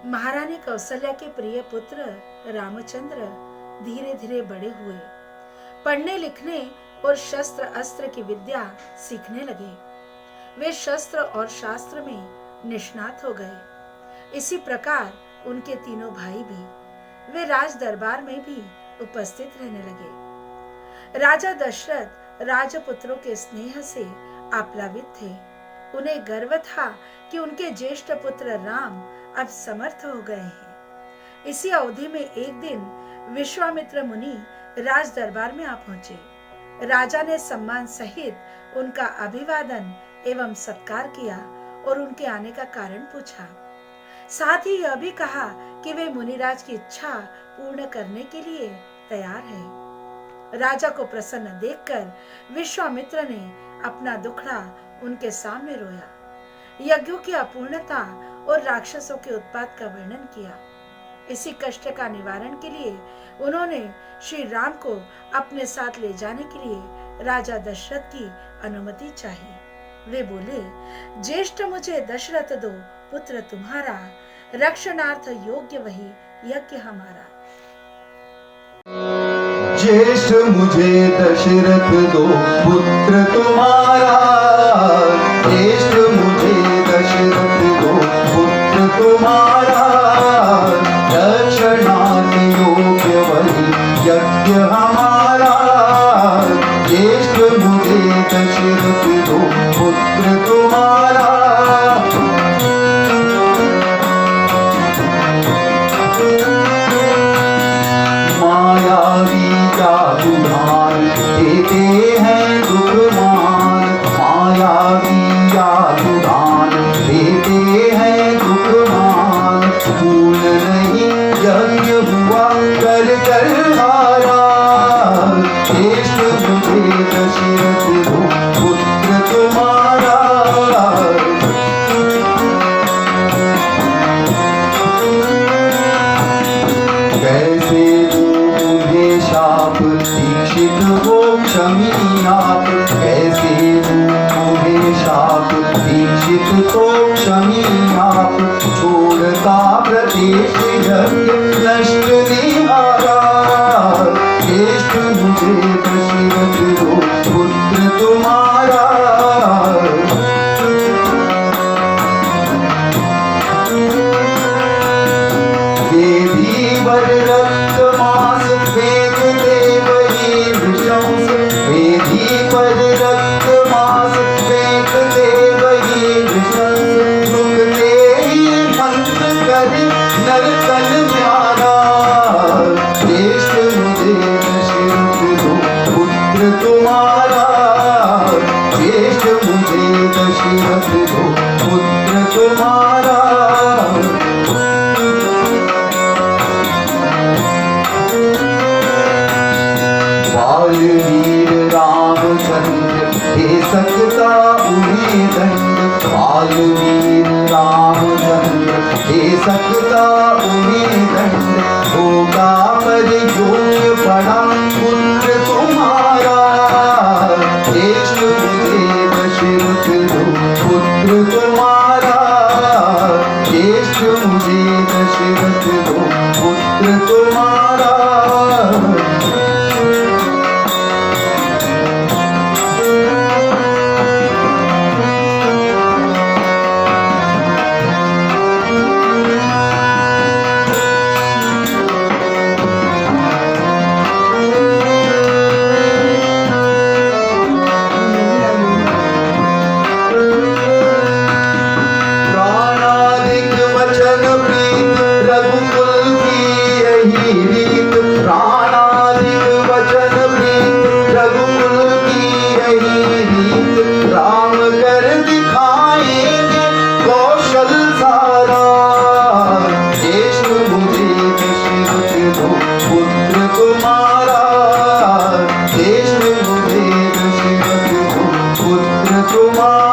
महारानी कौशल्या के प्रिय पुत्र रामचंद्र धीरे धीरे बड़े हुए, पढ़ने लिखने और शस्त्र अस्त्र की विद्या सीखने लगे। वे शस्त्र और शास्त्र में निष्णात हो गए। इसी प्रकार उनके तीनों भाई भी, वे राज दरबार में भी उपस्थित रहने लगे। राजा दशरथ राजपुत्रों के स्नेह से आप्लावित थे। उन्हें गर्व था कि उनके ज्येष्ठ पुत्र राम अब समर्थ हो गए हैं। इसी अवधि में एक दिन विश्वामित्र मुनि राज दरबार में आ पहुंचे। राजा ने सम्मान सहित उनका अभिवादन एवं सत्कार किया और उनके आने का कारण पूछा। साथ ही यह भी कहा कि वे मुनिराज की इच्छा पूर्ण करने के लिए तैयार हैं। राजा को प्रसन्न देखकर विश्वामित्र ने अपना दुखड़ा उनके सामने रोया, यज्ञों की अपूर्णता और राक्षसों के उत्पात का वर्णन किया। इसी कष्ट का निवारण के लिए उन्होंने श्री राम को अपने साथ ले जाने के लिए राजा दशरथ की अनुमति चाहिए। वे बोले, ज्येष्ठ मुझे दशरथ दो, पुत्र तुम्हारा, रक्षणार्थ योग्य वही यज्ञ हमारा। ज्येष्ठ मुझे दशरथ दो, पुत्र तुम्हारा, ज्येष्ठ मुझे दशरथ दो, पुत्र तुम्हारा, रक्षणार्थ योग्य वही यज्ञ हमारा। ज्येष्ठ मुझे दशरथ दो, पुत्र तुम्हारा। मायावी जादूहान देते हैं दुखमान, मायावी जादूहान देते हैं दुखमान। फूल नहीं यज्ञ हुआ कर कर हारा, ज्येष्ठ मुझे दशरथ दो, पुत्र तुम्हारा। कैसे मुझे शाप दीक्षित हो क्षमी आप, कैसे मुझे शाप दीक्षित हो क्षमी आप। छोड़ता प्रदेश यज्ञ नष्ट निहारा, ज्येष्ठ मुझे दशरथ दो, पुत्र तुम्हारा। वेदीवर रक्त मांस फेंकते वही नृशंस, वेदी पर रक्त मांस फेंकते वही नृशंस। रुकते ही मंत्र कर नरकन म्यारा, ज्येष्ठ मुझे दशरथ दो, पुत्र तुम्हारा। ज्येष्ठ मुझे दशरथ दो, पुत्र तुम्हारा। वीर रामचंद्र दे सकता उन्हें दंड, बालवीर रामचंद्र दे सकता उन्हें दंड। होगा पर योग्य पड़ा पुत्र तुम्हारा, ज्येष्ठ मुझे दशरथ दो, पुत्र तुम्हारा। ज्येष्ठ मुझे दशरथ दो, पुत्र तुम्हारा। प्राणादिक वचन प्रीत रघुकुल की यही रीत, प्राणादिक वचन प्रीत रघुकुल की यही रीत। राम कर दिखाएंगे कौशल सारा, ज्येष्ठ मुझे दशरथ दो, पुत्र तुम्हारा। ज्येष्ठ मुझे दशरथ दो, पुत्र तुम्हारा।